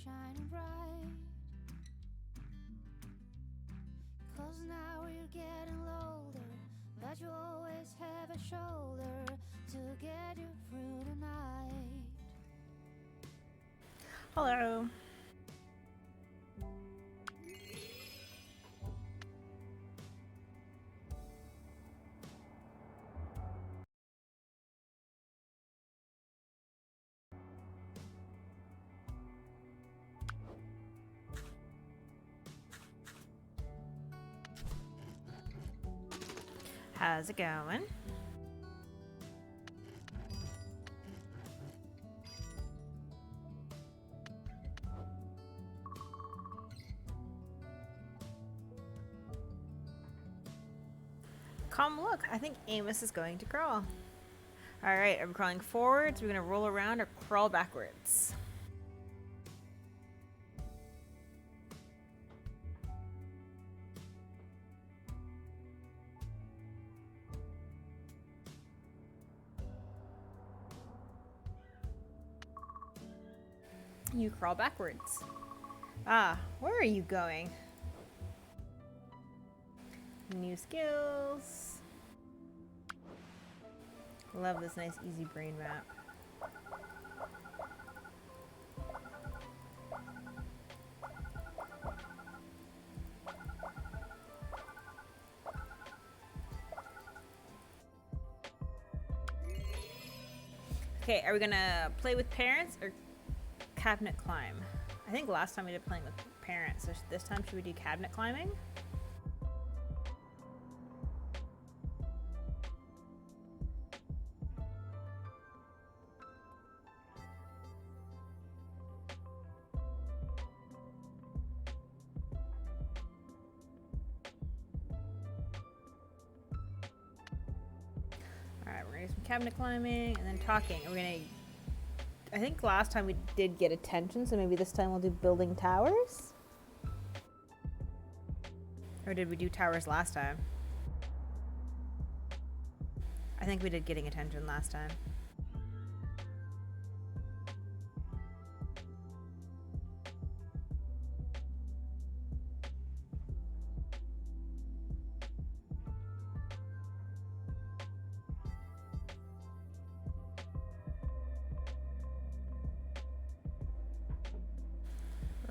shining bright. 'Cause now we're getting older, but you always have a shoulder to get you through the night. Hello. How's it going? Come look, I think Amos is going to crawl. Alright, are we crawling forwards? We're gonna roll around or crawl backwards? You crawl backwards. Ah, where are you going? New skills. Love this nice easy brain map. Okay, are we gonna play with parents or cabinet climb? I think last time we did playing with parents. So this time should we do cabinet climbing? Alright, we're gonna do some cabinet climbing and then talking. We're gonna, I think last time we did get attention, so maybe this time we'll do building towers? Or did we do towers last time? I think we did getting attention last time.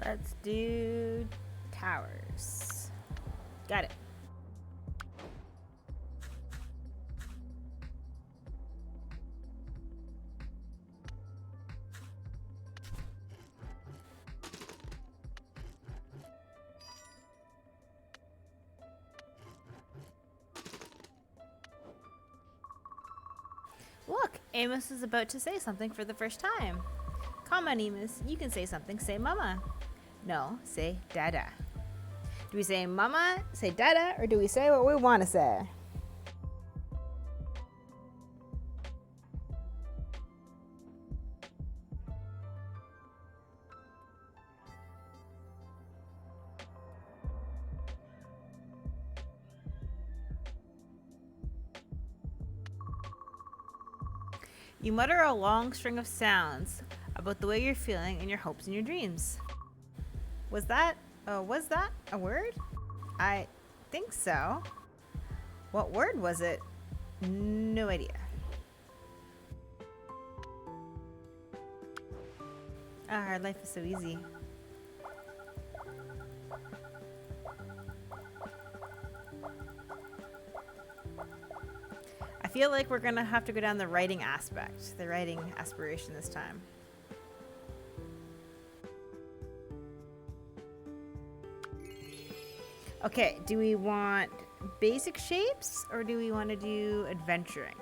Let's do towers. Got it. Look, Amos is about to say something for the first time. Come on, Amos, you can say something. Say mama. No, say dada. Do we say mama, say dada, or do we say what we want to say? You mutter a long string of sounds about the way you're feeling and your hopes and your dreams. Was that a word? I think so. What word was it? No idea. Ah, our life is so easy. I feel like we're gonna have to go down the writing aspect, the writing aspiration this time. Okay, do we want basic shapes or do we want to do adventuring?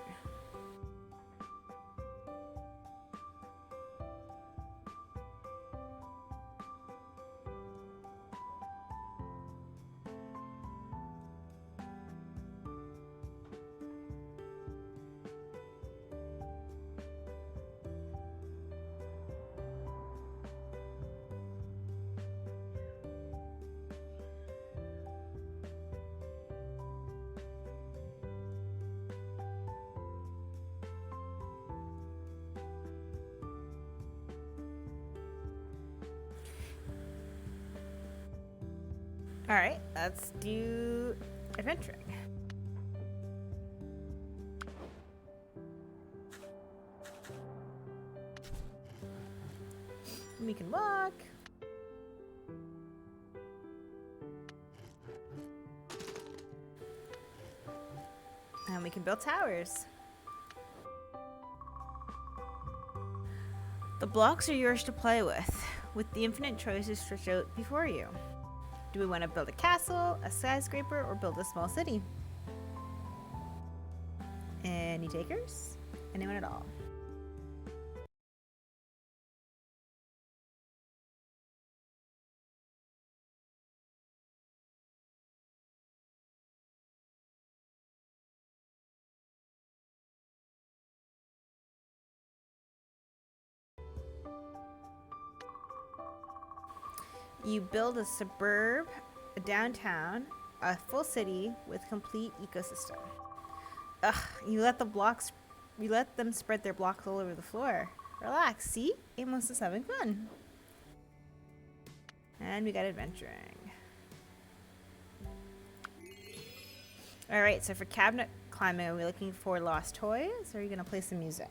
Alright, let's do adventuring. We can walk. And we can build towers. The blocks are yours to play with the infinite choices stretched out before you. Do we want to build a castle, a skyscraper, or build a small city? Any takers? Anyone at all? You build a suburb, a downtown, a full city with complete ecosystem. Ugh, you let them spread their blocks all over the floor. Relax, see? Amos is having fun. And we got adventuring. Alright, so for cabinet climbing, are we looking for lost toys, or are you gonna play some music?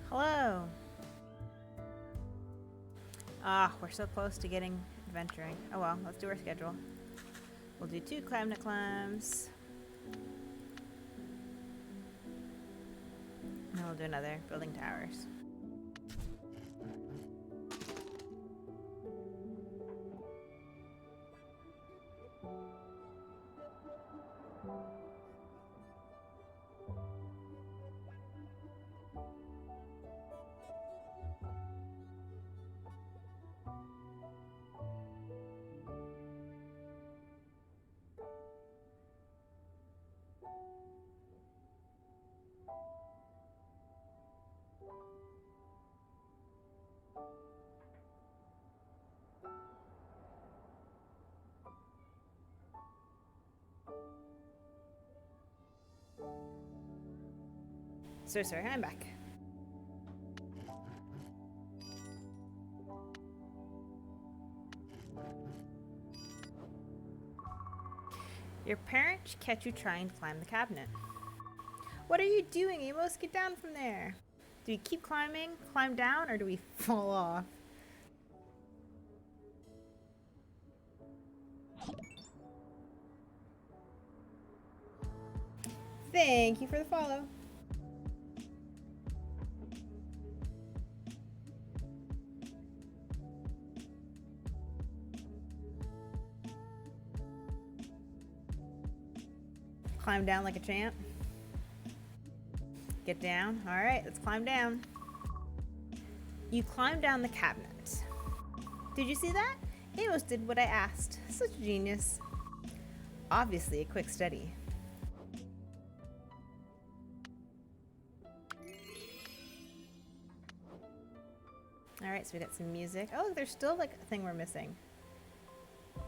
Hello. Ah, we're so close to getting adventuring. Oh well, let's do our schedule. We'll do 2 cabinet climbs. And then we'll do another, building towers. Sorry, I'm back. Your parents catch you trying to climb the cabinet. What are you doing, Amos? Get down from there. Do we keep climbing, climb down, or do we fall off? Thank you for the follow. Climb down like a champ. Get down. All right, let's climb down. You climb down the cabinet. Did you see that? Amos did what I asked. Such a genius. Obviously a quick study. All right, so we got some music. Oh, look, there's still like a thing we're missing.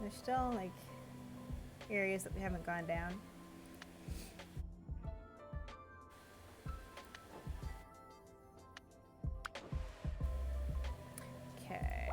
There's still like areas that we haven't gone down. Okay.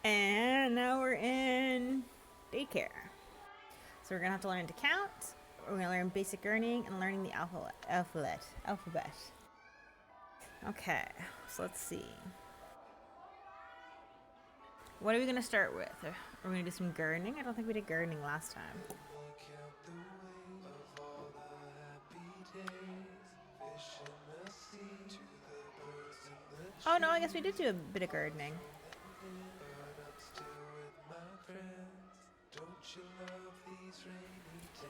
And now we're in daycare. So we're gonna have to learn to count. We're gonna learn basic earning and learning the alphabet. Okay, so let's see. What are we gonna start with? Are we gonna do some gardening? I don't think we did gardening last time. Oh no, I guess we did do a bit of gardening.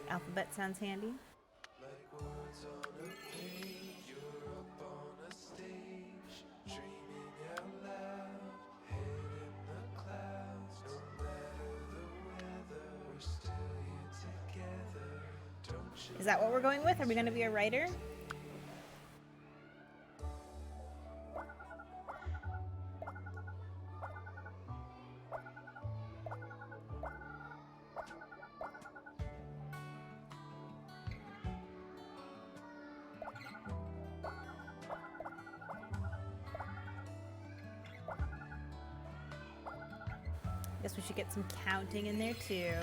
Alphabet sounds handy. Is that what we're going with? Are we going to be a writer? Guess we should get some counting in there too.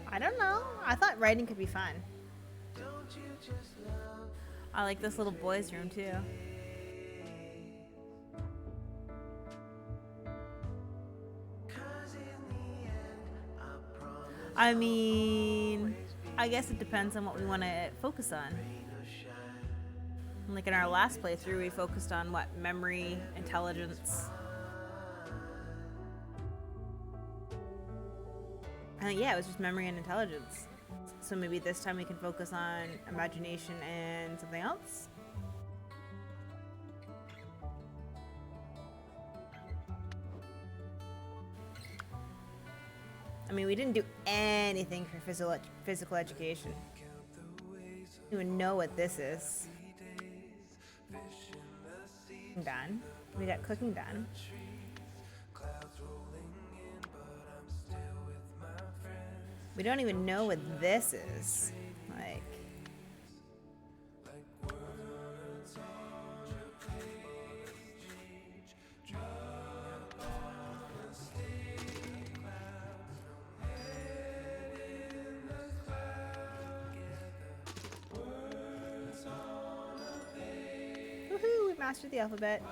I don't know. I thought writing could be fun. I like this little boys' room too. I mean, I guess it depends on what we want to focus on. Like in our last playthrough, we focused on what? Memory, intelligence. Yeah, it was just memory and intelligence. So maybe this time we can focus on imagination and something else? I mean, we didn't do anything for physical education. I don't even know what this is. Done. We got cooking done. We don't even know what this is. Like, woohoo, we mastered the alphabet.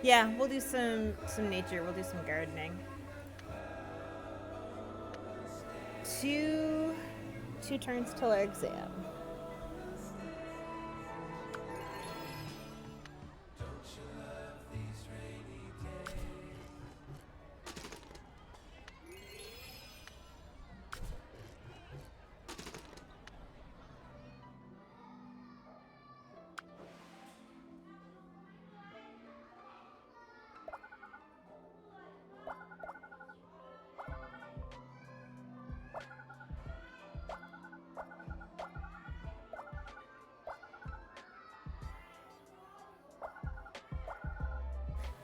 Yeah, we'll do some nature. We'll do some gardening. Two turns till our exam.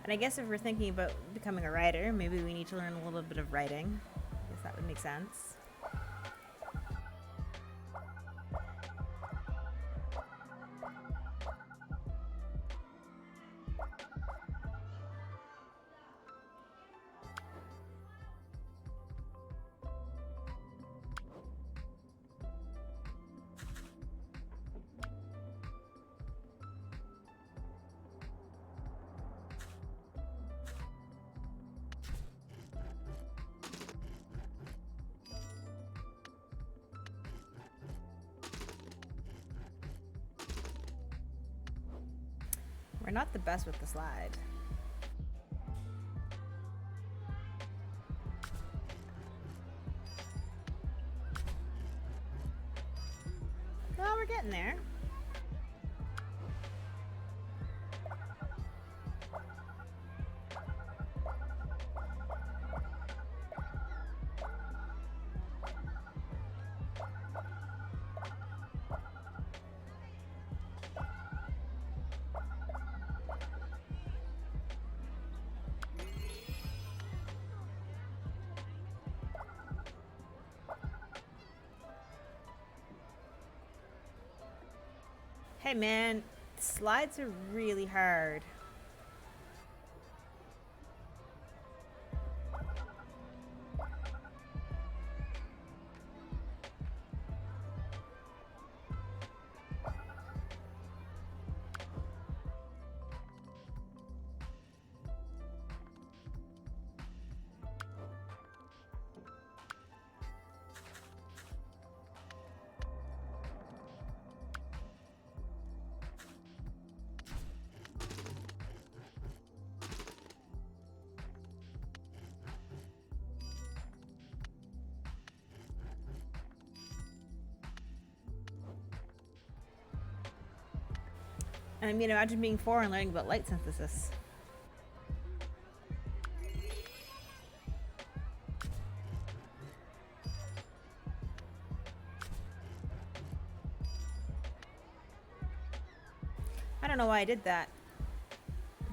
And I guess if we're thinking about becoming a writer, maybe we need to learn a little bit of writing. I guess that would make sense. We're not the best with the slide. Well, we're getting there. Hey man, slides are really hard. And I mean, imagine being 4 and learning about light synthesis. I don't know why I did that.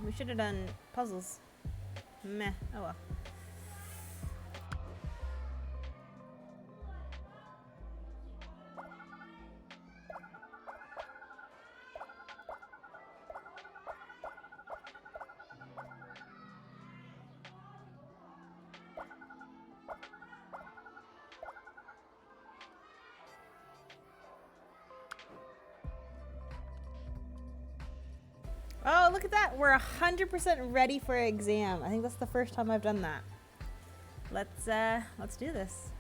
We should have done puzzles. Meh. Oh well. Oh, look at that. We're 100% ready for exam. I think that's the first time I've done that. Let's do this.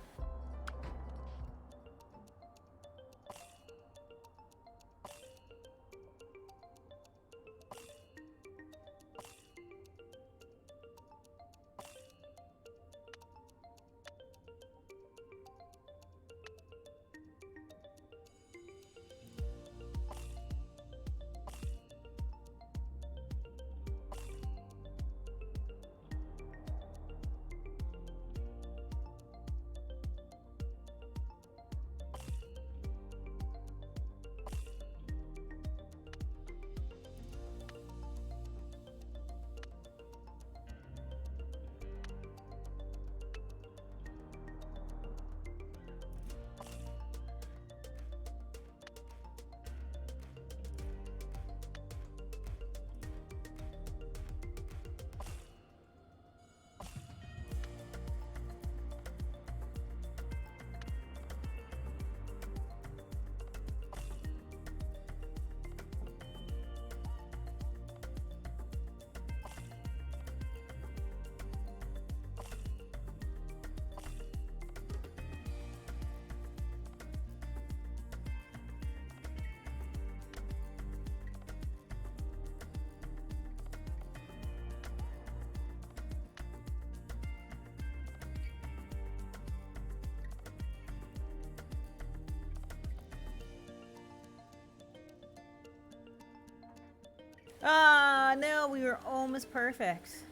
Ah, no, we were almost perfect.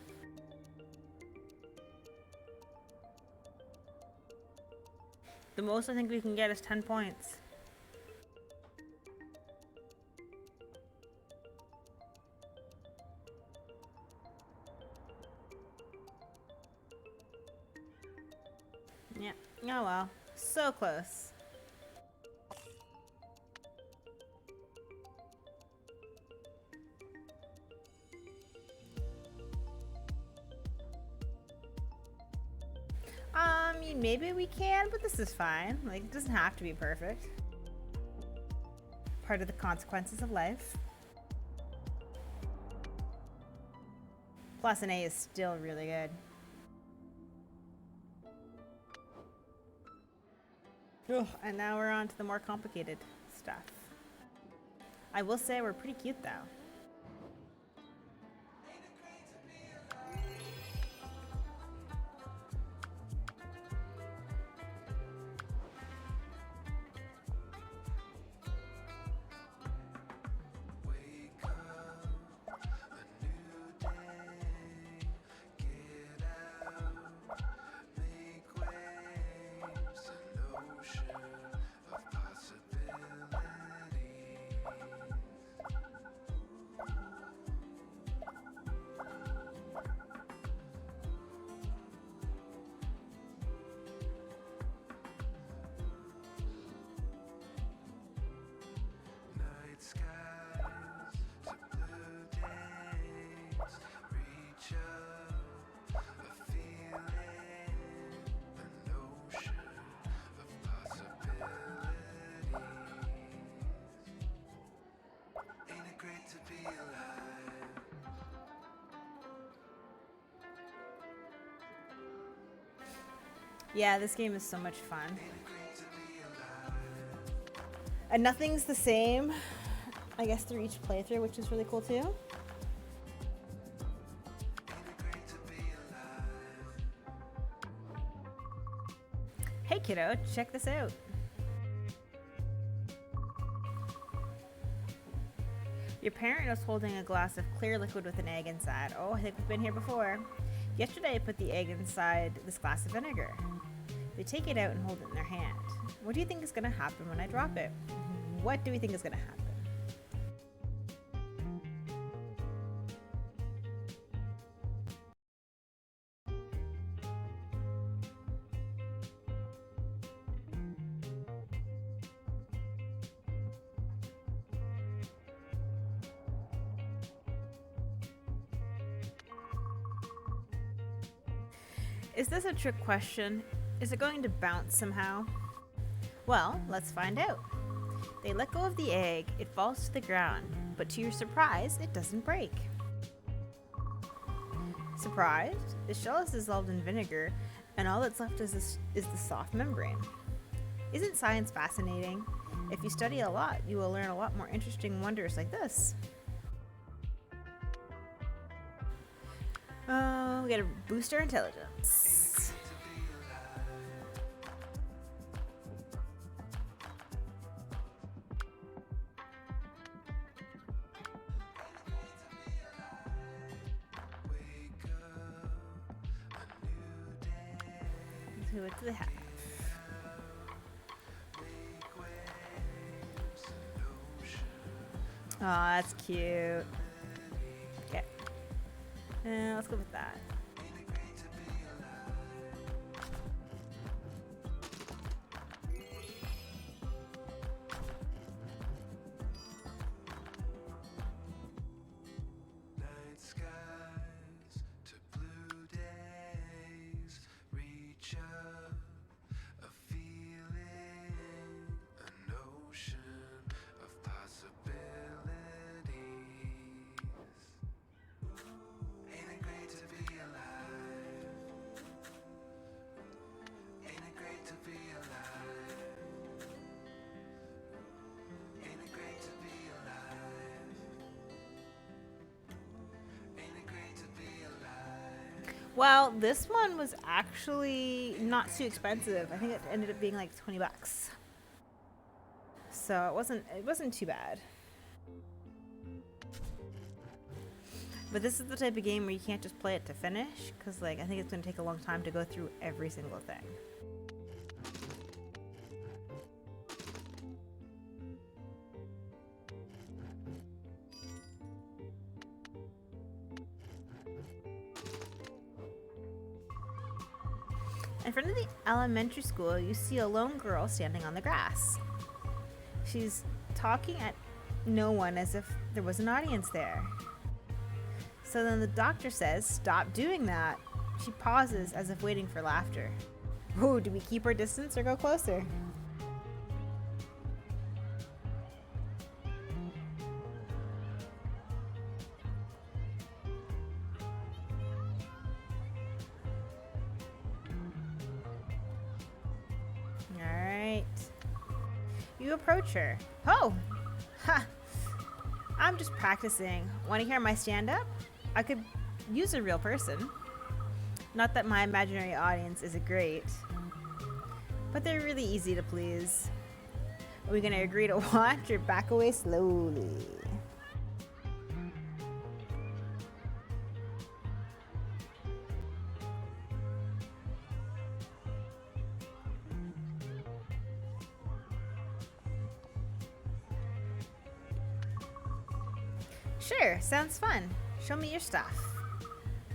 The most I think we can get is 10 points. Yeah. Oh well. So close. Maybe we can, but this is fine. Like, it doesn't have to be perfect. Part of the consequences of life. Plus, an A is still really good. Ugh, and now we're on to the more complicated stuff. I will say we're pretty cute, though. Yeah, this game is so much fun. And nothing's the same, I guess, through each playthrough, which is really cool too. Hey kiddo, check this out. Your parent is holding a glass of clear liquid with an egg inside. Oh, I think we've been here before. Yesterday I put the egg inside this glass of vinegar. They take it out and hold it in their hand. What do you think is going to happen when I drop it? What do we think is going to happen? Is this a trick question? Is it going to bounce somehow? Well, let's find out. They let go of the egg, it falls to the ground, but to your surprise, it doesn't break. Surprised? The shell is dissolved in vinegar, and all that's left is the soft membrane. Isn't science fascinating? If you study a lot, you will learn a lot more interesting wonders like this. We gotta boost our intelligence. So what do they have? Oh, that's cute. Okay. Let's go with that. Well, this one was actually not too expensive. I think it ended up being like 20 bucks. So it wasn't too bad. But this is the type of game where you can't just play it to finish, because like I think it's going to take a long time to go through every single thing. In front of the elementary school, you see a lone girl standing on the grass. She's talking at no one as if there was an audience there. So then the doctor says, "Stop doing that." She pauses as if waiting for laughter. Oh, do we keep our distance or go closer? Alright. You approach her. Oh! Ha! I'm just practicing. Want to hear my stand-up? I could use a real person. Not that my imaginary audience isn't great, but they're really easy to please. Are we gonna agree to watch or back away slowly? Sure, sounds fun. Show me your stuff.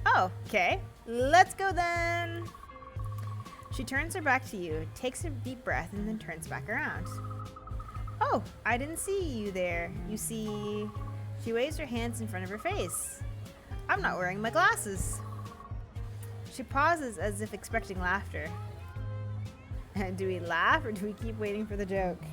Oh, okay. Let's go then. She turns her back to you, takes a deep breath, and then turns back around. Oh, I didn't see you there. You see... She waves her hands in front of her face. I'm not wearing my glasses. She pauses as if expecting laughter. Do we laugh or do we keep waiting for the joke?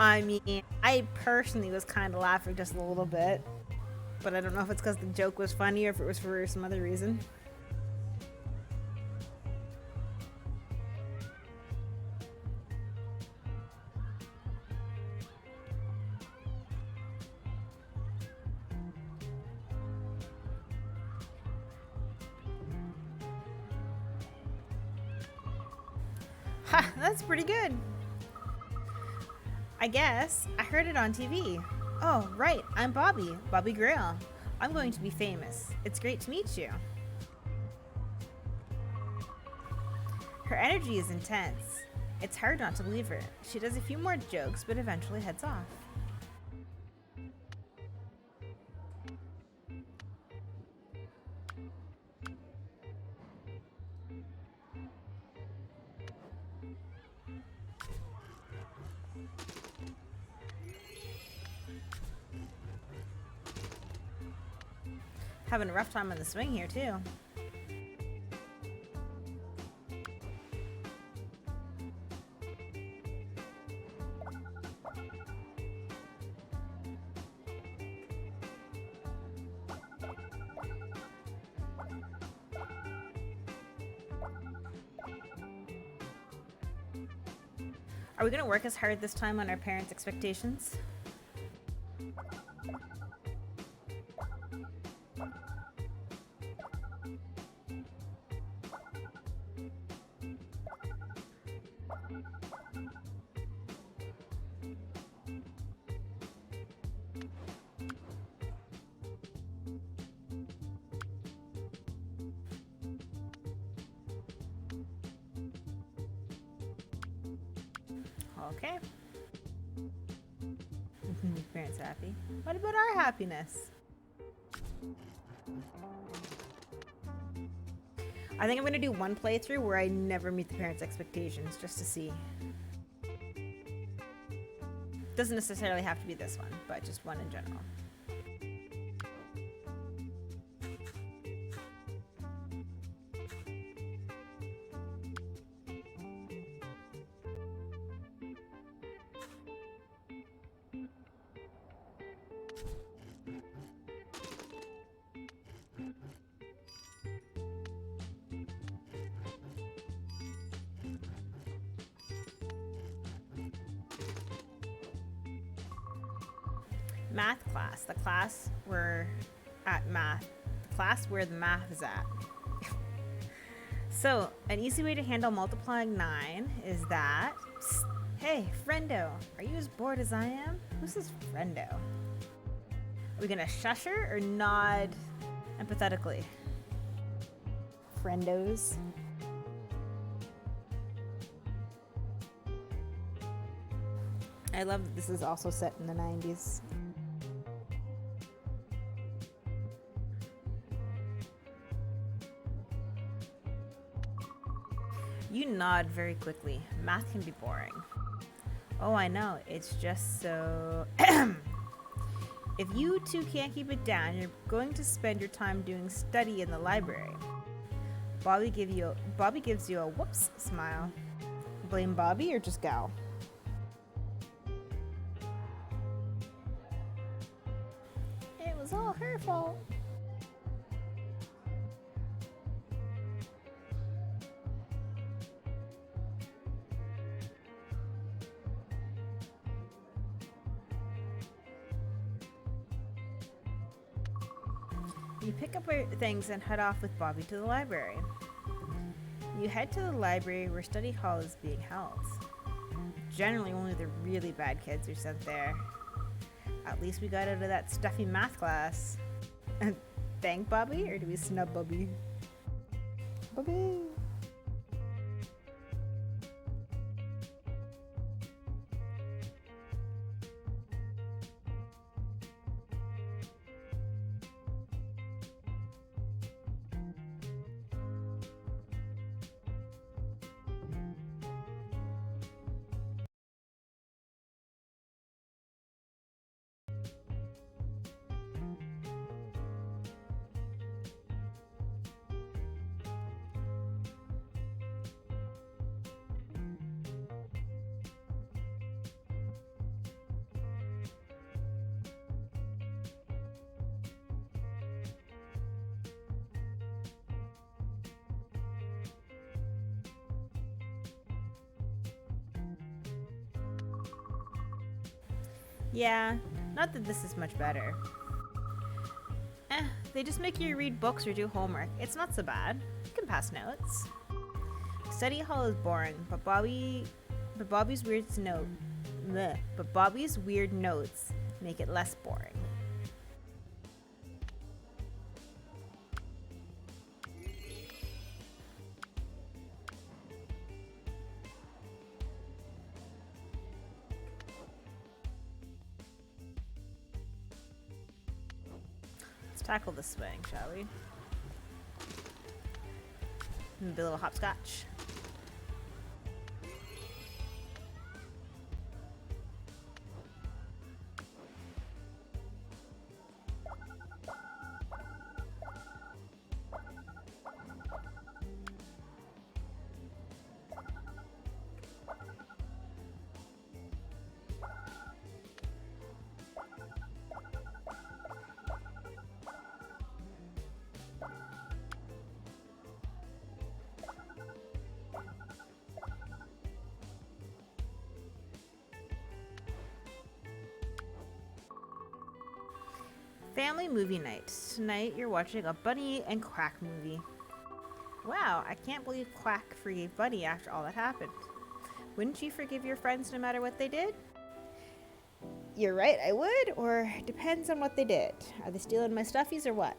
I mean, I personally was kind of laughing just a little bit, but I don't know if it's because the joke was funny or if it was for some other reason. Ha, that's pretty good. I guess. I heard it on TV. Oh, right. I'm Bobby. Bobby Grail. I'm going to be famous. It's great to meet you. Her energy is intense. It's hard not to believe her. She does a few more jokes, but eventually heads off. Having a rough time on the swing here, too. Are we going to work as hard this time on our parents' expectations? Okay. Parents happy. What about our happiness? I think I'm going to do one playthrough where I never meet the parents' expectations just to see. Doesn't necessarily have to be this one, but just one in general. Math class, the class where the math is at. So, an easy way to handle multiplying 9 is that, psst, hey, friendo, are you as bored as I am? Who's this friendo? Are we gonna shush her or nod empathetically? Friendos. I love that this is also set in the 90s. You nod very quickly. Math can be boring. Oh, I know. It's just so... If you two can't keep it down, you're going to spend your time doing study in the library. Bobby gives you a whoops smile. Blame Bobby or just Gal? It was all her fault. You pick up your things and head off with Bobby to the library. You head to the library where study hall is being held. Generally, only the really bad kids are sent there. At least we got out of that stuffy math class. Thank Bobby, or do we snub Bobby? Bobby! Yeah, not that this is much better. They just make you read books or do homework. It's not so bad. You can pass notes. Study hall is boring, but Bobby's weird notes make it less boring. Let's tackle the swing, shall we? Maybe a little hopscotch. Family movie night. Tonight you're watching a Bunny and Quack movie. Wow, I can't believe Quack forgave Bunny after all that happened. Wouldn't you forgive your friends no matter what they did? You're right, I would, or depends on what they did. Are they stealing my stuffies or what?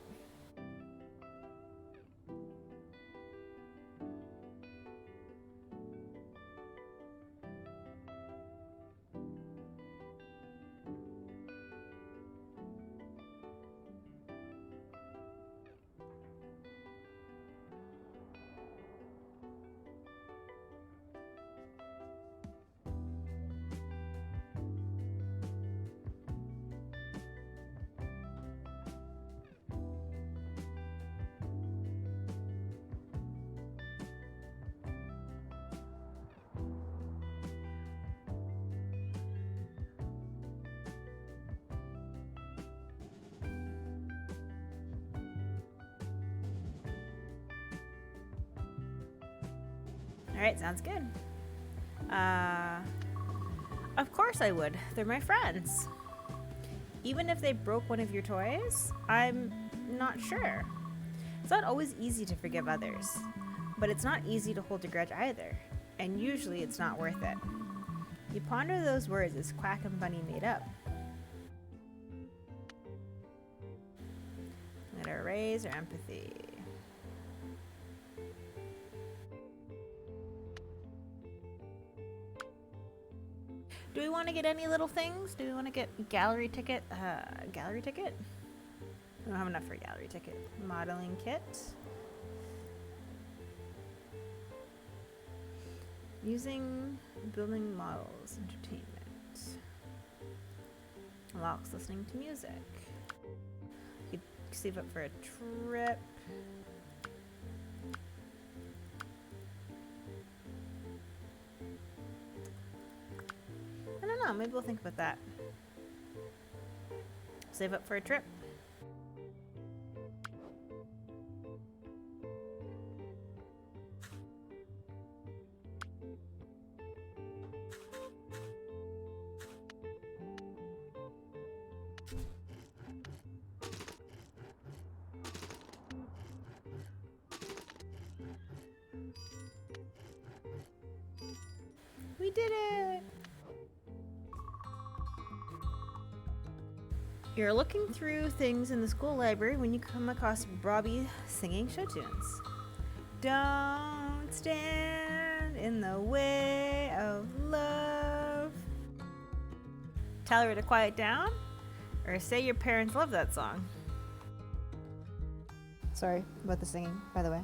Alright, sounds good. Of course I would. They're my friends. Even if they broke one of your toys, I'm not sure. It's not always easy to forgive others, but it's not easy to hold a grudge either, and usually it's not worth it. You ponder those words as Quack and Bunny made up. I'm gonna raise our empathy. Do we want to get any little things? Do we want to get gallery ticket? Gallery ticket? We don't have enough for a gallery ticket. Modeling kit. Using building models. Entertainment. Locks listening to music. You could save up for a trip. I don't know, maybe we'll think about that. Save up for a trip. We did it! You're looking through things in the school library when you come across Robbie singing show tunes. Don't stand in the way of love. Tell her to quiet down, or say your parents love that song. Sorry about the singing, by the way.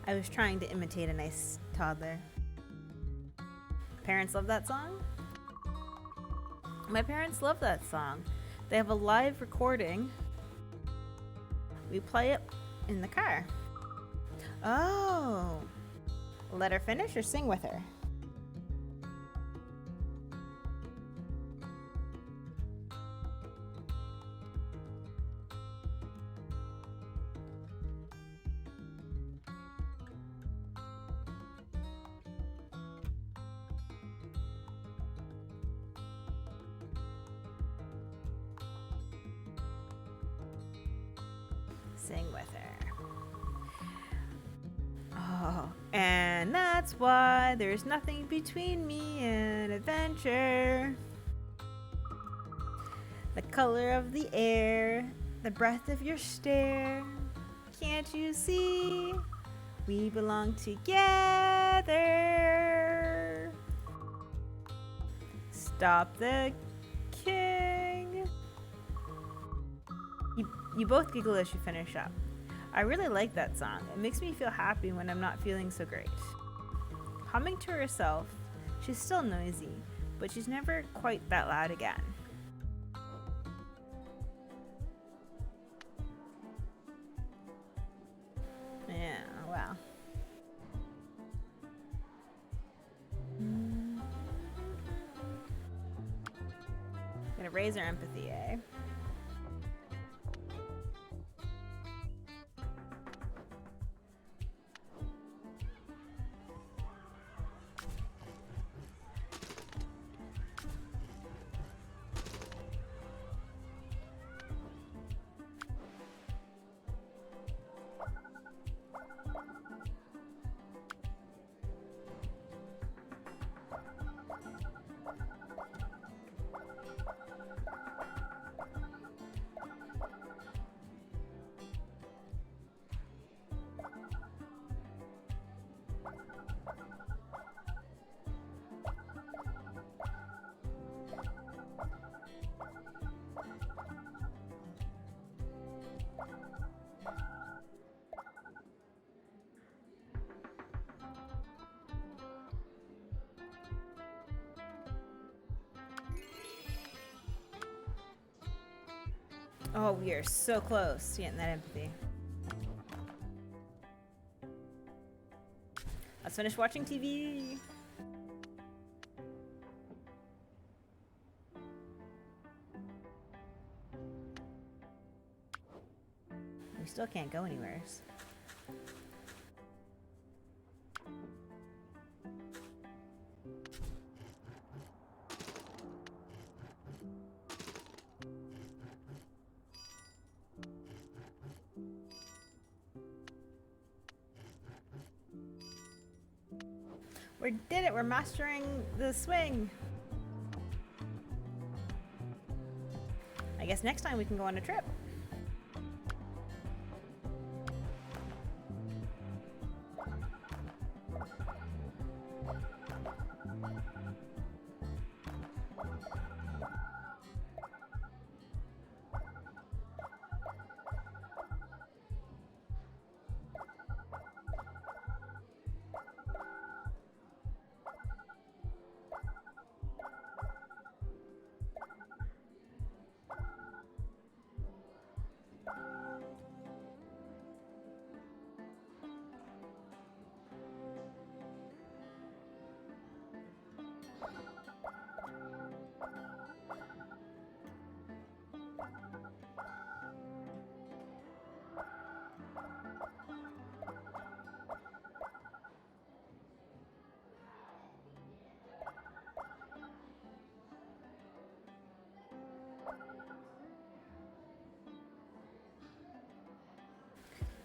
I was trying to imitate a nice toddler. Parents love that song? My parents love that song. They have a live recording. We play it in the car. Oh. Let her finish or sing with her? Sing with her. Oh, and that's why there's nothing between me and adventure. The color of the air, the breath of your stare. Can't you see? We belong together. Stop the king. You both giggle as you finish up. I really like that song. It makes me feel happy when I'm not feeling so great. Humming to herself, she's still noisy, but she's never quite that loud again. Yeah, well. Gonna raise our empathy, eh? Oh, we are so close to getting that empathy. Let's finish watching TV. We still can't go anywhere. We did it! We're mastering the swing! I guess next time we can go on a trip.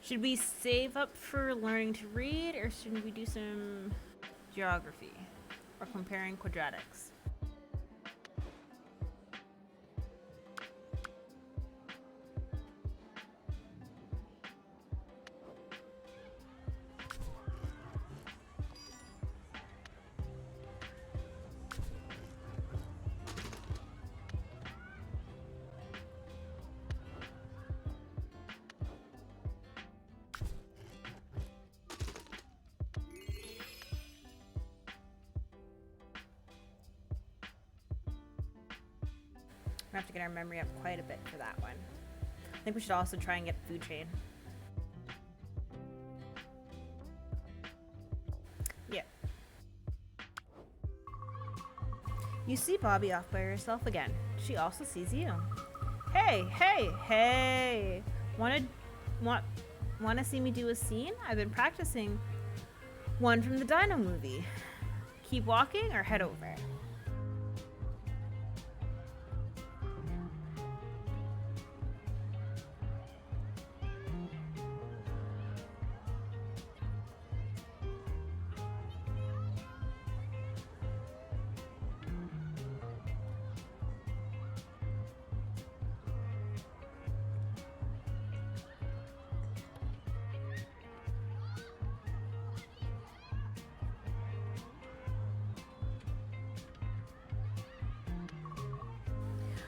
Should we save up for learning to read, or should we do some geography or comparing quadratics? We have to get our memory up quite a bit for that one. I think we should also try and get food chain. You see Bobby off by herself again. She also sees you. Hey, hey, hey! Want to see me do a scene? I've been practicing one from the Dino movie. Keep walking or head over.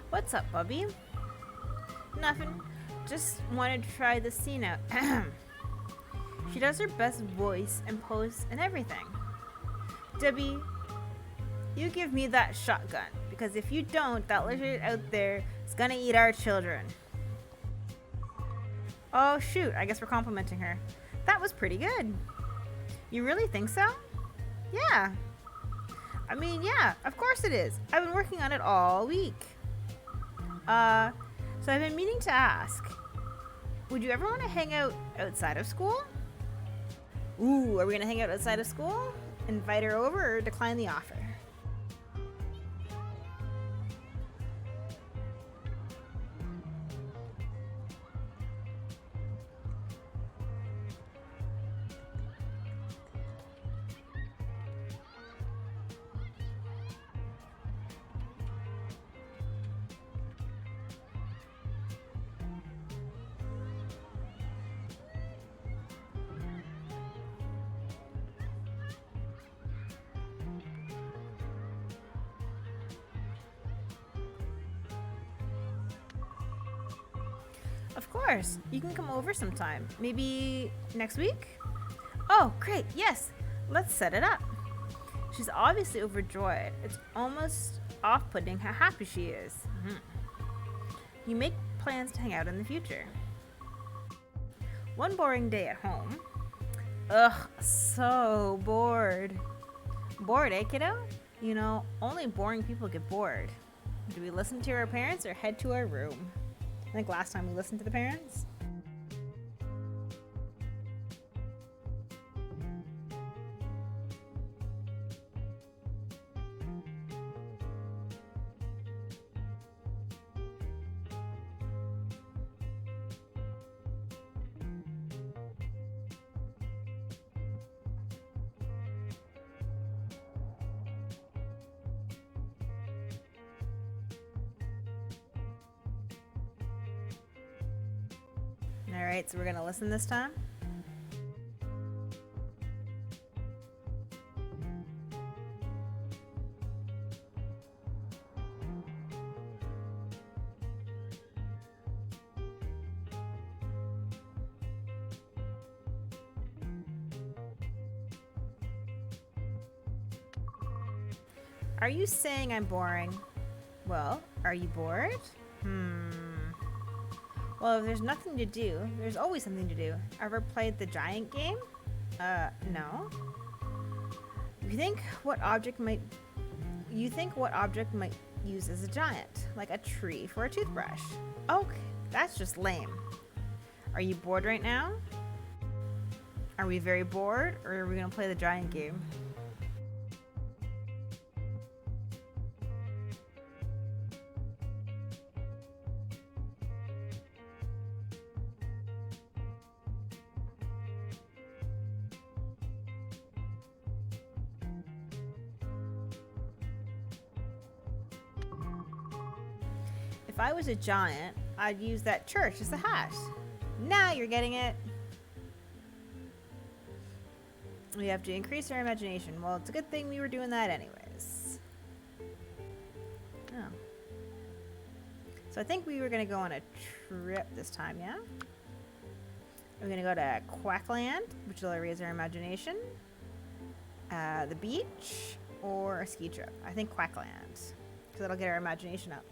What's up, Bubby? Nothing. Just wanted to try this scene out. She does her best voice and pose and everything. Debbie, you give me that shotgun, because if you don't, that lizard out there is gonna eat our children. Oh shoot, I guess we're complimenting her. That was pretty good. You really think so? Yeah. I mean, yeah, of course it is. I've been working on it all week. So I've been meaning to ask, would you ever want to hang out outside of school? Ooh, are we gonna hang out outside of school? Invite her over or decline the offer? Of course. You can come over sometime. Maybe next week? Oh, great. Yes. Let's set it up. She's obviously overjoyed. It's almost off-putting how happy she is. You make plans to hang out in the future. One boring day at home. Ugh, so bored. Bored, eh, kiddo? You know, only boring people get bored. Do we listen to our parents or head to our room? I think last time we listened to the parents. All right, so we're gonna listen this time. Are you saying I'm boring? Well, are you bored? Well, if there's nothing to do, there's always something to do. Ever played the giant game? No. You think what object might use as a giant? Like a tree for a toothbrush? Okay, that's just lame. Are you bored right now? Are we very bored, or are we gonna play the giant game? If I was a giant, I'd use that church as a hat. Now you're getting it. We have to increase our imagination. Well, it's a good thing we were doing that anyways. Oh. So I think we were going to go on a trip this time, yeah? We're going to go to Quackland, which will raise our imagination. The beach, or a ski trip. I think Quackland, because that'll get our imagination up.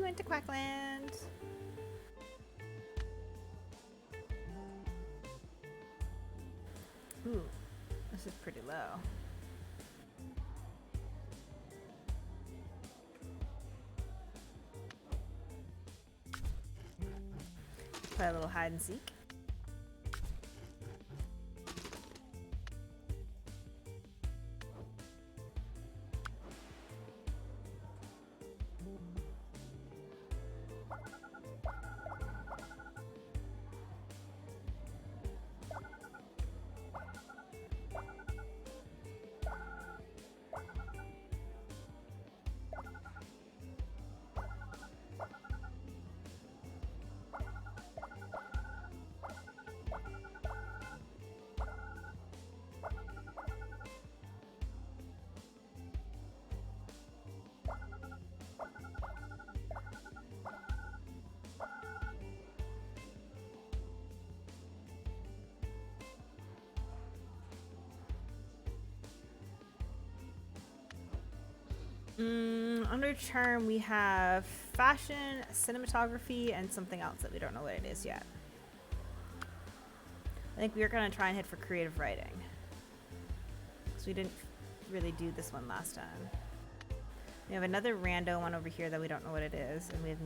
went to Quackland. Ooh, this is pretty low. Play a little hide and seek. Under charm, we have fashion, cinematography, and something else that we don't know what it is yet. I think we are going to try and hit for creative writing. Because we didn't really do this one last time. We have another rando one over here that we don't know what it is. And we have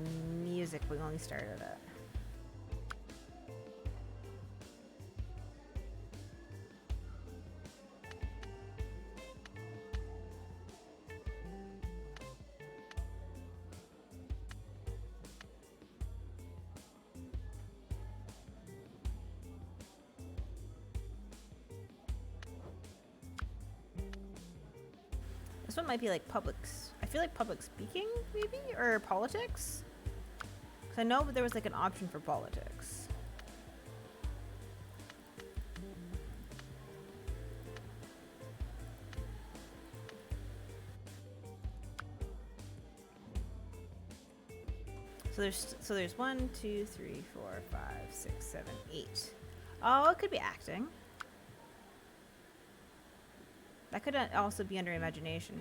music, we only started it. This one might be like I feel like public speaking, maybe? Or politics? Because I know there was like an option for politics. So there's 1, 2, 3, 4, 5, 6, 7, 8. Oh, it could be acting. That could also be under imagination.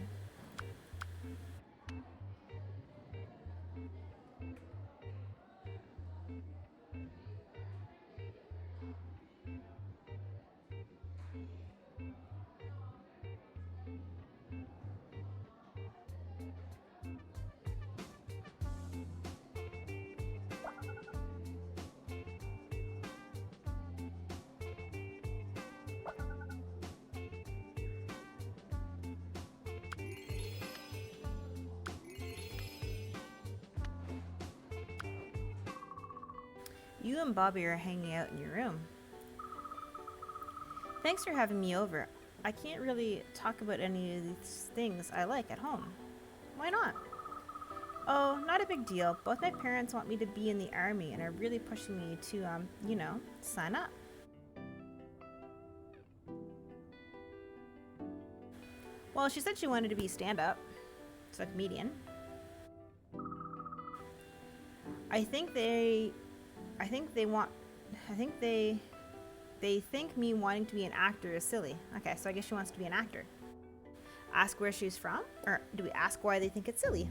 You and Bobby are hanging out in your room. Thanks for having me over. I can't really talk about any of these things I like at home. Why not? Oh, not a big deal. Both my parents want me to be in the army and are really pushing me to, sign up. Well, she said she wanted to be stand-up, so a comedian. I think they think me wanting to be an actor is silly. Okay, so I guess she wants to be an actor. Ask where she's from? Or do we ask why they think it's silly?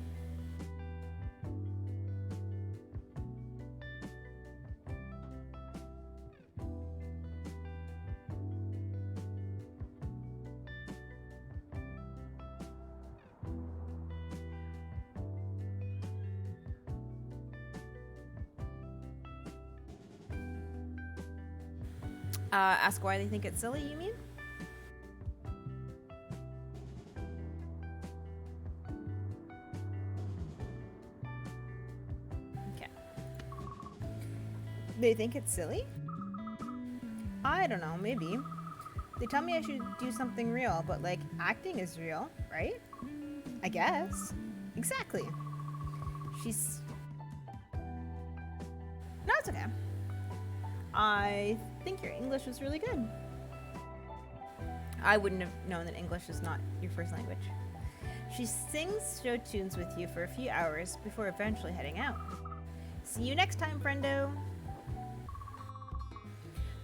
Ask why they think it's silly, you mean? Okay. They think it's silly? I don't know, maybe. They tell me I should do something real, but like, acting is real, right? I guess. Exactly. She's... No, it's okay. I think your English was really good. I wouldn't have known that English is not your first language. She sings show tunes with you for a few hours before eventually heading out. See you next time, friendo.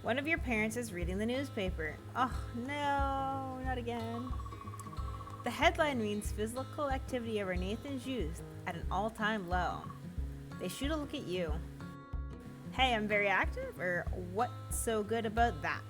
One of your parents is reading the newspaper. Oh, no, not again. The headline reads, physical activity over Nathan's youth at an all-time low. They shoot a look at you. Hey, I'm very active, or what's so good about that?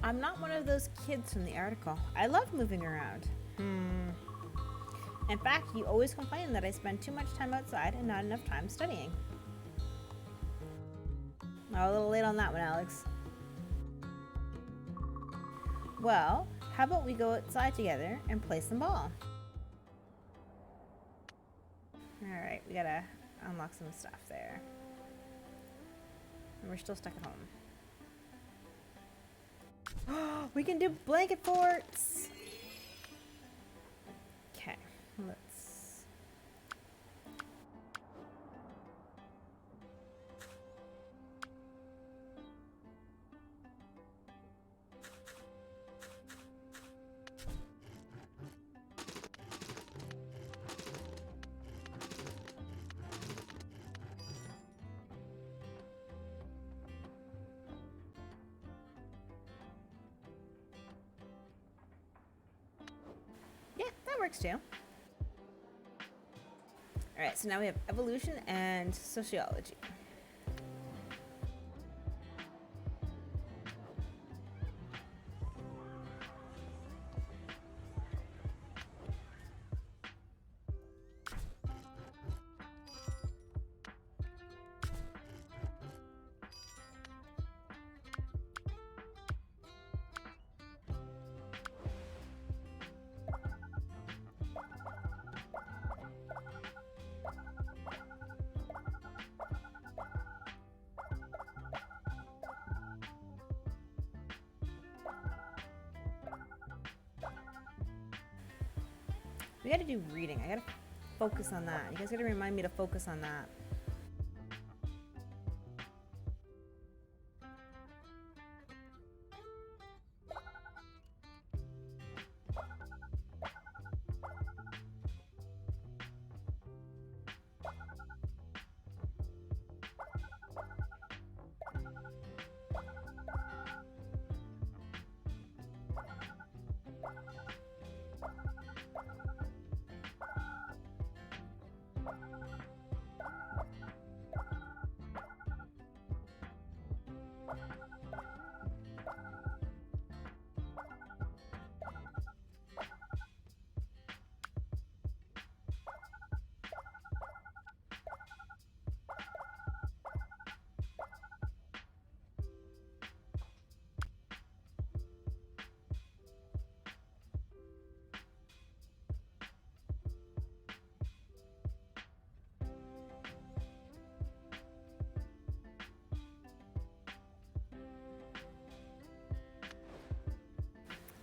I'm not one of those kids from the article. I love moving around. In fact, you always complain that I spend too much time outside and not enough time studying. Oh, a little late on that one, Alex. Well, how about we go outside together and play some ball? Alright, we gotta unlock some stuff there. And we're still stuck at home. We can do blanket forts! Okay, let's... Yeah, that works too. Alright, so now we have evolution and sociology. We gotta do reading. I gotta focus on that. You guys gotta remind me to focus on that.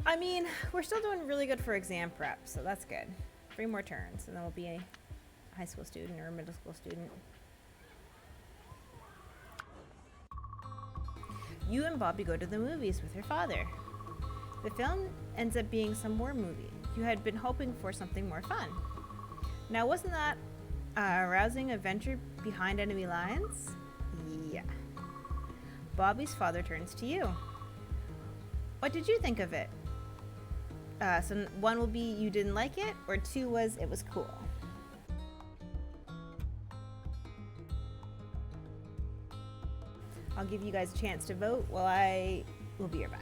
I mean, we're still doing really good for exam prep, so that's good. 3 more turns, and then we'll be a high school student or a middle school student. You and Bobby go to the movies with your father. The film ends up being some war movie. You had been hoping for something more fun. Now, wasn't that a rousing adventure behind enemy lines? Yeah. Bobby's father turns to you. What did you think of it? So 1 will be you didn't like it, or 2 was it was cool. I'll give you guys a chance to vote while I will be right back.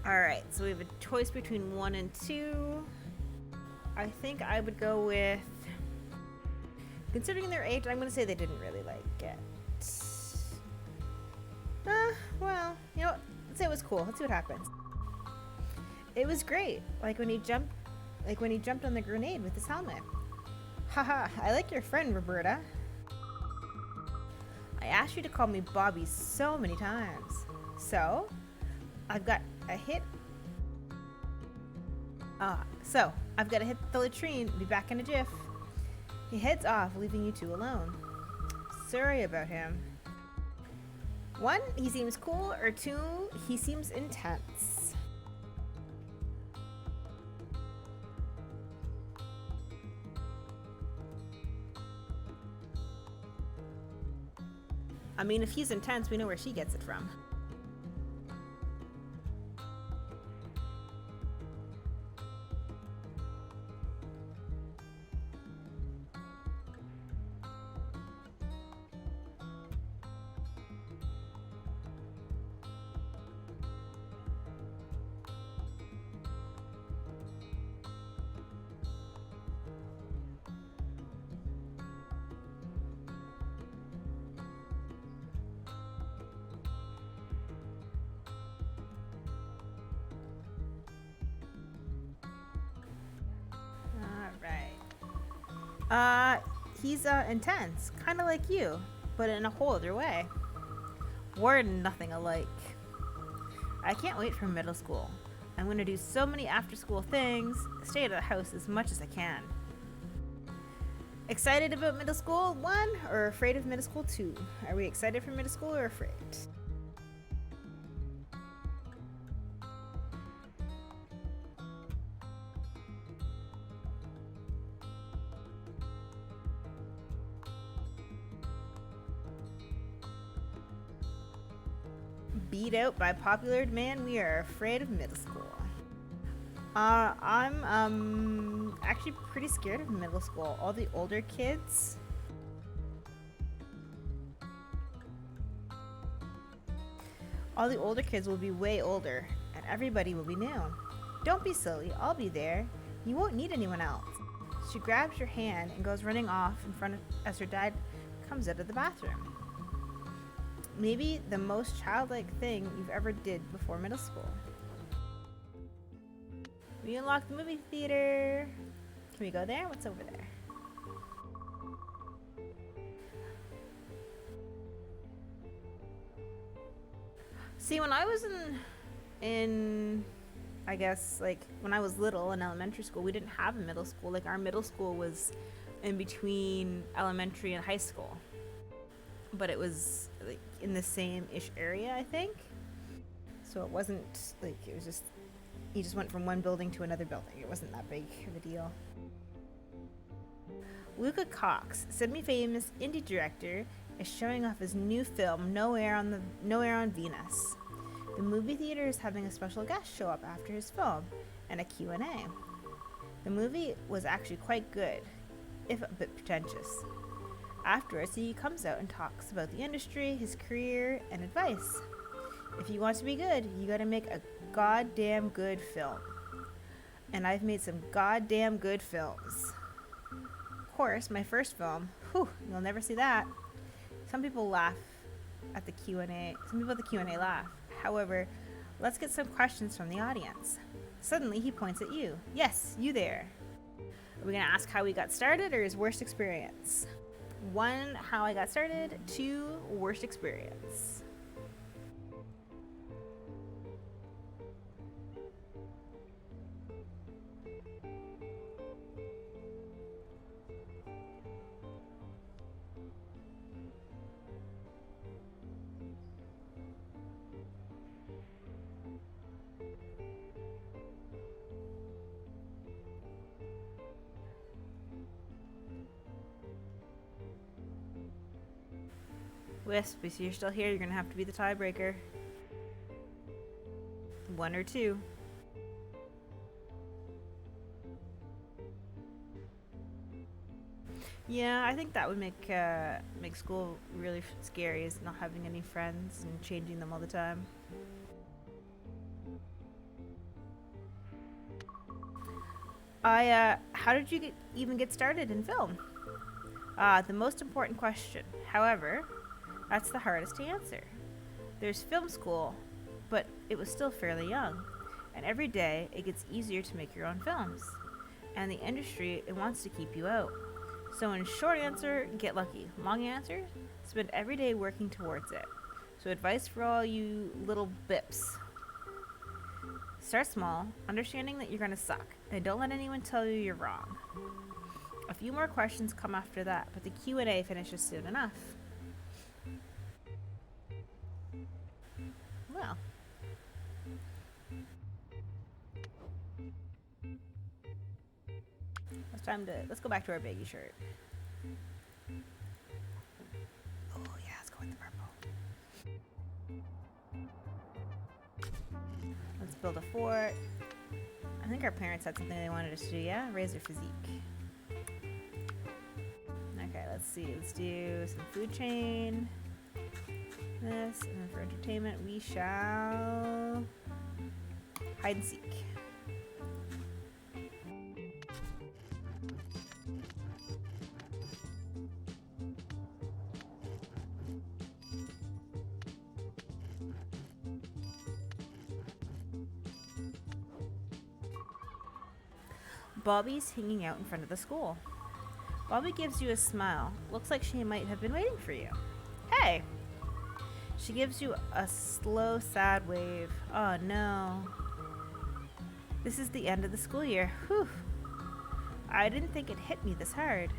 Alright, so we have a choice between 1 and 2. I think I would go with. Considering their age, I'm going to say they didn't really like it. Well, you know what? Let's say it was cool. Let's see what happens. It was great. Like when he jumped on the grenade with his helmet. Haha, I like your friend, Roberta. I asked you to call me Bobby so many times. So, I've got to hit the latrine and be back in a jiff. He heads off, leaving you two alone. Sorry about him. 1, he seems cool, or 2, he seems intense. I mean, if he's intense, we know where she gets it from. He's intense, kind of like you, but in a whole other way. We're nothing alike. I can't wait for middle school. I'm going to do so many after-school things, stay at the house as much as I can. Excited about middle school 1 or afraid of middle school 2? Are we excited for middle school or afraid? Beat out by popular demand, we are afraid of middle school. I'm actually pretty scared of middle school. All the older kids. All the older kids will be way older, and everybody will be new. Don't be silly, I'll be there. You won't need anyone else. She grabs your hand and goes running off in front of as her dad comes out of the bathroom. Maybe the most childlike thing you've ever did before middle school. We unlocked the movie theater. Can we go there? What's over there? See, when I was in I guess like when I was little in elementary school, we didn't have a middle school. Like our middle school was in between elementary and high school. But it was like in the same-ish area, I think. So it wasn't like, it was just, you just went from one building to another building. It wasn't that big of a deal. Luca Cox, semi-famous indie director, is showing off his new film, Nowhere on Venus. The movie theater is having a special guest show up after his film and a Q&A. The movie was actually quite good, if a bit pretentious. Afterwards, he comes out and talks about the industry, his career, and advice. If you want to be good, you gotta make a goddamn good film. And I've made some goddamn good films. Of course, my first film, you'll never see that. Some people laugh at the Q&A. Some people at the Q&A laugh. However, let's get some questions from the audience. Suddenly, he points at you. Yes, you there. Are we gonna ask how we got started or his worst experience? 1, how I got started. 2, worst experience. Wisp, if you're still here, you're gonna have to be the tiebreaker. 1 or 2. Yeah, I think that would make school really scary, is not having any friends and changing them all the time. How did you even get started in film? The most important question. However, that's the hardest to answer. There's film school, but it was still fairly young. And every day, it gets easier to make your own films. And the industry, it wants to keep you out. So in short answer, get lucky. Long answer, spend every day working towards it. So advice for all you little bips. Start small, understanding that you're going to suck, and don't let anyone tell you you're wrong. A few more questions come after that, but the Q&A finishes soon enough. Well, let's go back to our baggy shirt. Oh yeah, let's go with the purple. Let's build a fort. I think our parents had something they wanted us to do, yeah? Raise their physique. Okay, let's see. Let's do some food chain. This, and then for entertainment, we shall hide and seek. Bobby's hanging out in front of the school. Bobby gives you a smile. Looks like she might have been waiting for you. Hey! She gives you a slow, sad wave. Oh no. This is the end of the school year. Whew. I didn't think it hit me this hard.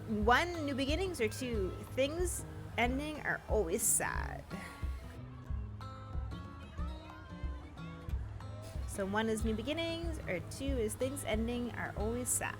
One, new beginnings, or two, things ending are always sad. So one is new beginnings, or two is things ending are always sad.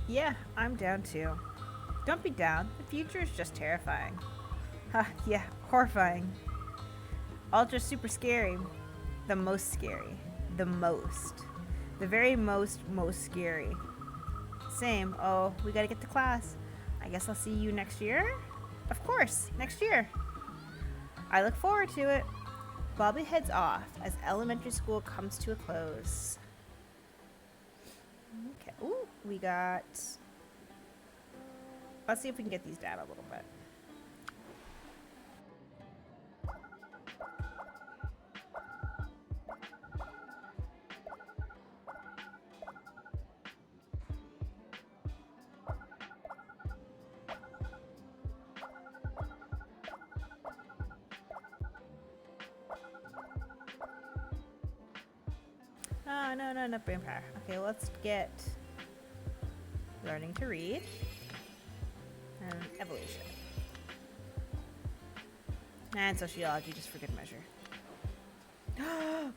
Yeah, I'm down too. Don't be down. The future is just terrifying. Yeah, horrifying. Ultra super scary. The most scary. The most. The very most scary. Same. Oh, we gotta get to class. I guess I'll see you next year? Of course, next year. I look forward to it. Bobby heads off as elementary school comes to a close. Okay. Ooh, we got... Let's see if we can get these down a little bit. Oh, no, vampire. Okay, let's get learning to read and evolution. And sociology, just for good measure.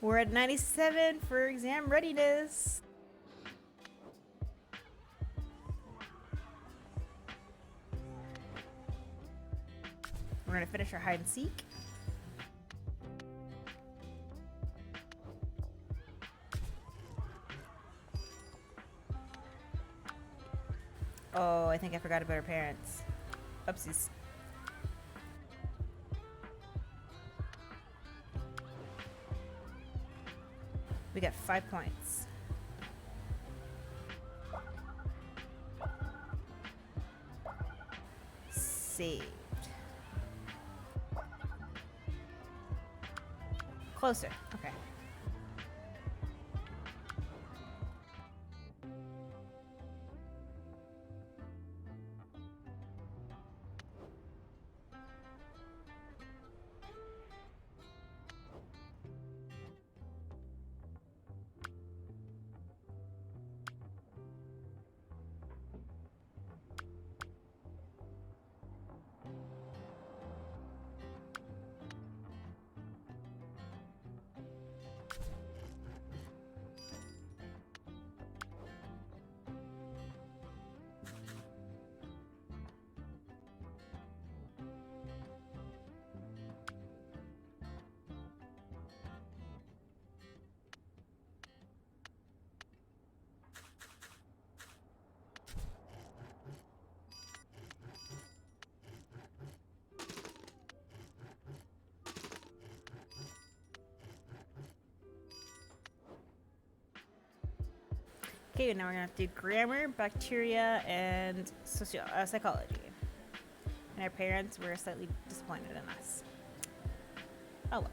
We're at 97 for exam readiness. We're gonna finish our hide and seek. Oh, I think I forgot about our parents. Oopsies. We got 5 points. Saved. Closer. Okay. Okay, now we're gonna have to do grammar, bacteria, and psychology. And our parents were slightly disappointed in us. Oh well.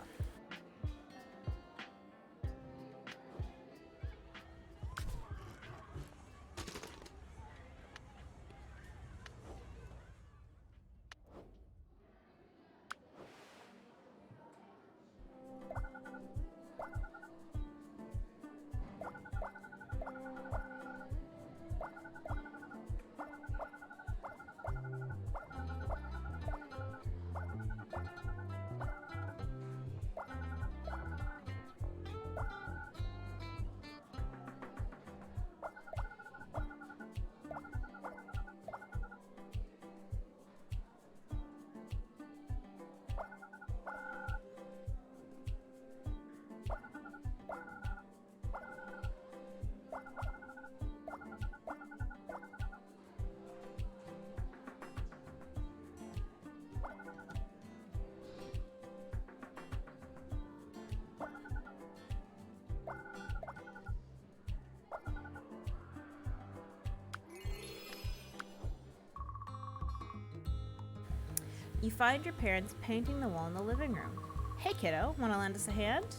You find your parents painting the wall in the living room. Hey kiddo, wanna lend us a hand?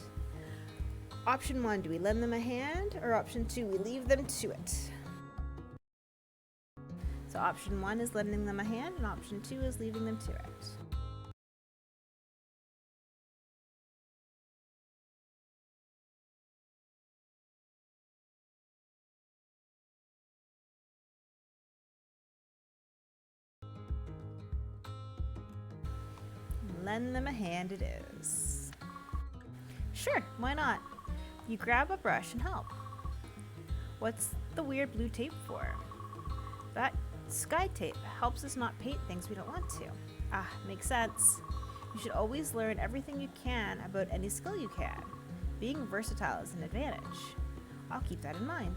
Option 1, do we lend them a hand? Or option 2, we leave them to it? So option 1 is lending them a hand, and option 2 is leaving them to it. Lend them a hand it is. Sure, why not? You grab a brush and help. What's the weird blue tape for? That sky tape helps us not paint things we don't want to. Ah, makes sense. You should always learn everything you can about any skill you can. Being versatile is an advantage. I'll keep that in mind.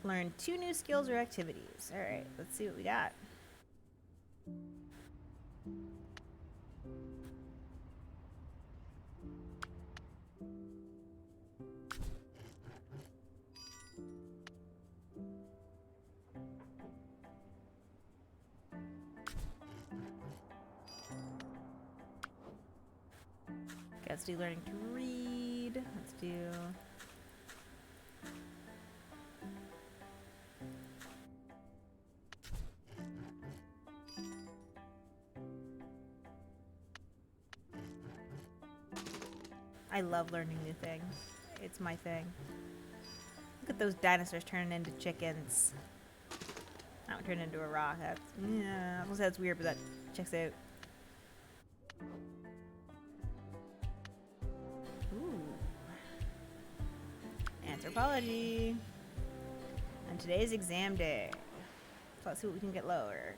Learn 2 new skills or activities. Alright, let's see what we got. Okay, let's do learning to read. Let's do... I love learning new things. It's my thing. Look at those dinosaurs turning into chickens. That one turned into a rock. That's, yeah, I that's weird, but that checks out. Ooh. Anthropology. And today's exam day. So let's see what we can get lowered.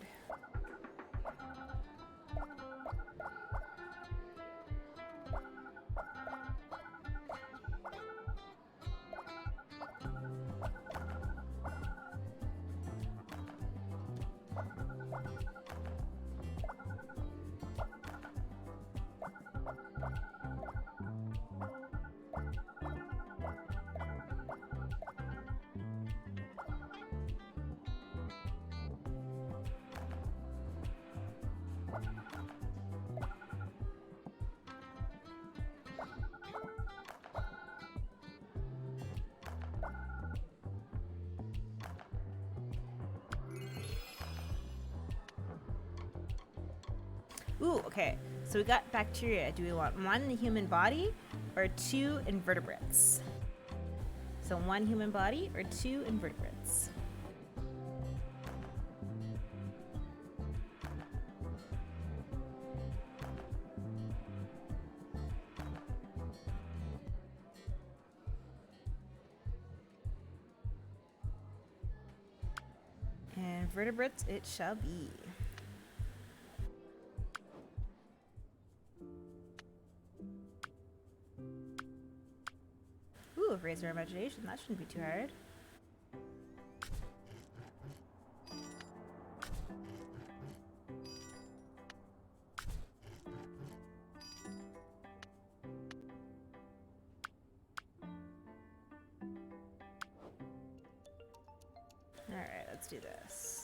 Ooh, okay. So we got bacteria. Do we want 1 in the human body or 2 invertebrates? So 1 human body or 2 invertebrates? Invertebrates it shall be. Ooh, raise our imagination. That shouldn't be too hard. let's do this.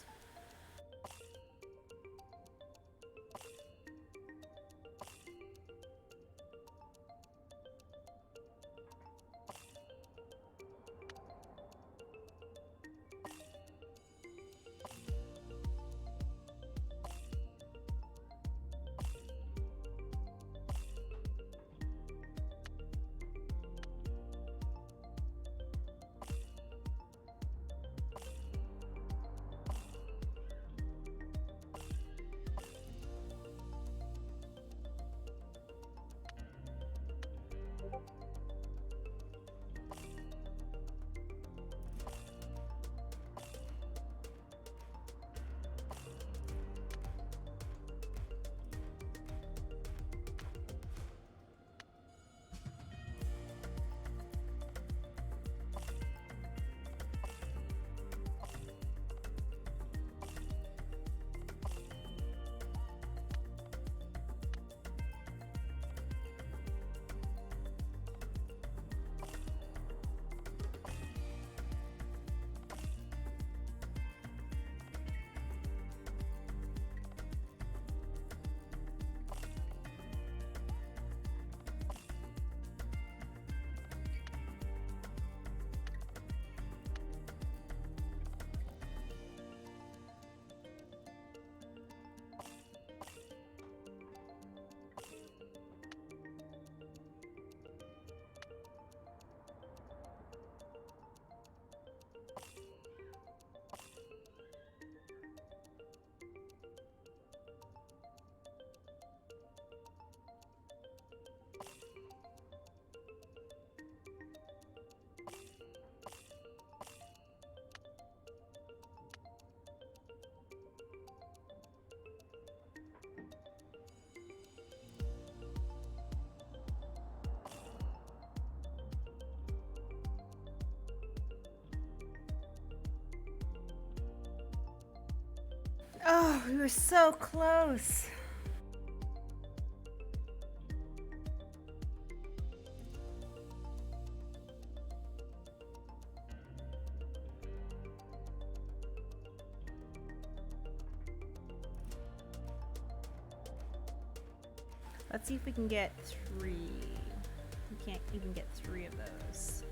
Oh, we were so close. Let's see if we can get 3. We can't even get 3 of those.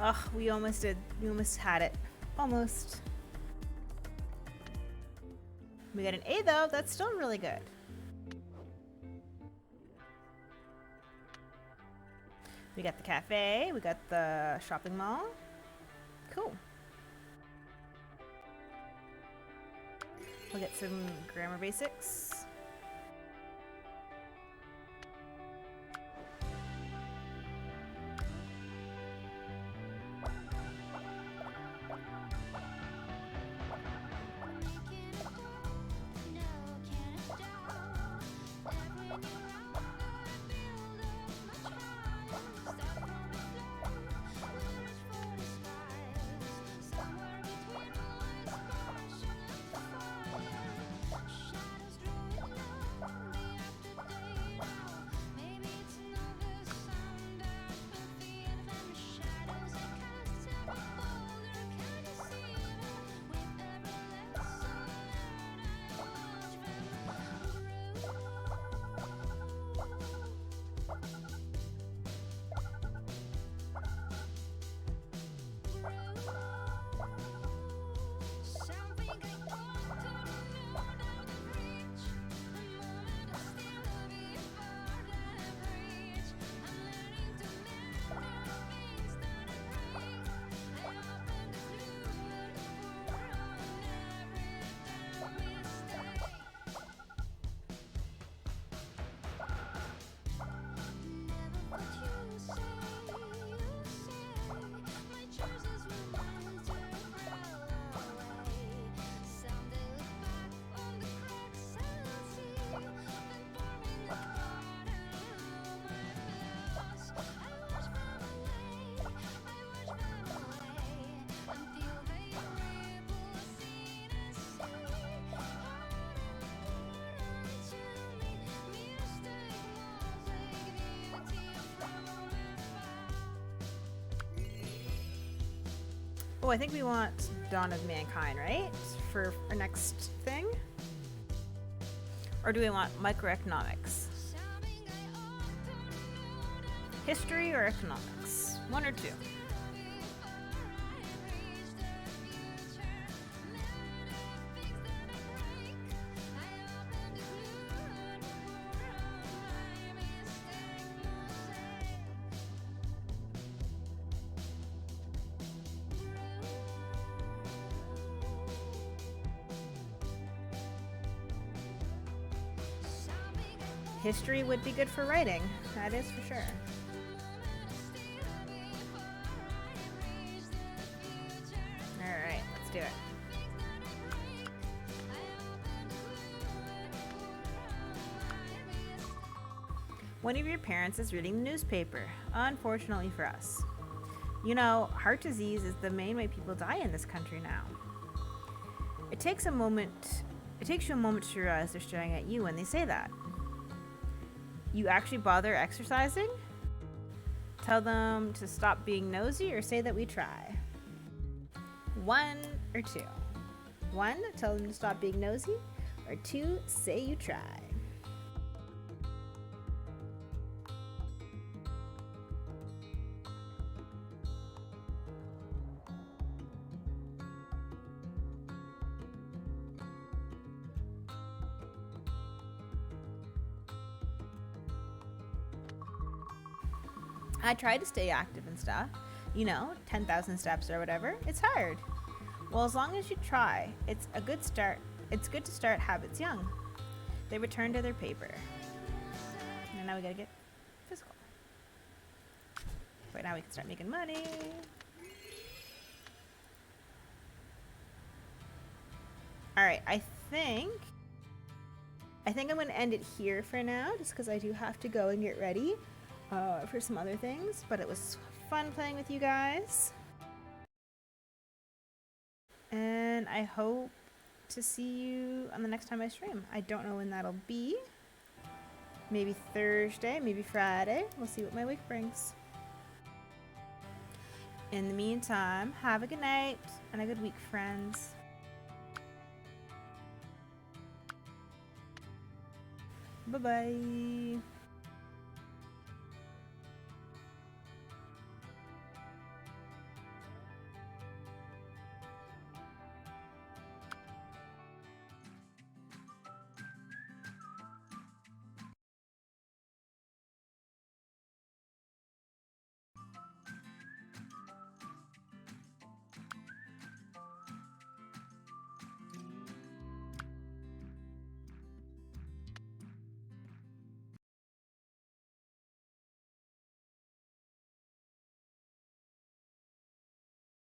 Ugh, we almost did. We almost had it. Almost. We got an A though. That's still really good. We got the cafe. We got the shopping mall. Cool. We'll get some grammar basics. Oh, I think we want Dawn of Mankind, right? For our next thing? Or do we want microeconomics? History or economics? One or two? History would be good for writing. That is for sure. Alright, let's do it. One of your parents is reading the newspaper, unfortunately for us. You know, heart disease is the main way people die in this country now. It takes you a moment to realize they're staring at you when they say that. You actually bother exercising? Tell them to stop being nosy or say that we try. One or two. One, tell them to stop being nosy, or two, say you try. I try to stay active and stuff. 10,000 steps or whatever. It's hard. Well, as long as you try, it's a good start. It's good to start habits young. They return to their paper. And now we gotta get physical. But now we can start making money. Alright, I think I'm gonna end it here for now, just because I do have to go and get ready for some other things, but it was fun playing with you guys. And I hope to see you on the next time I stream. I don't know when that'll be. Maybe Thursday, maybe Friday. We'll see what my week brings. In the meantime, have a good night and a good week, friends. Bye-bye.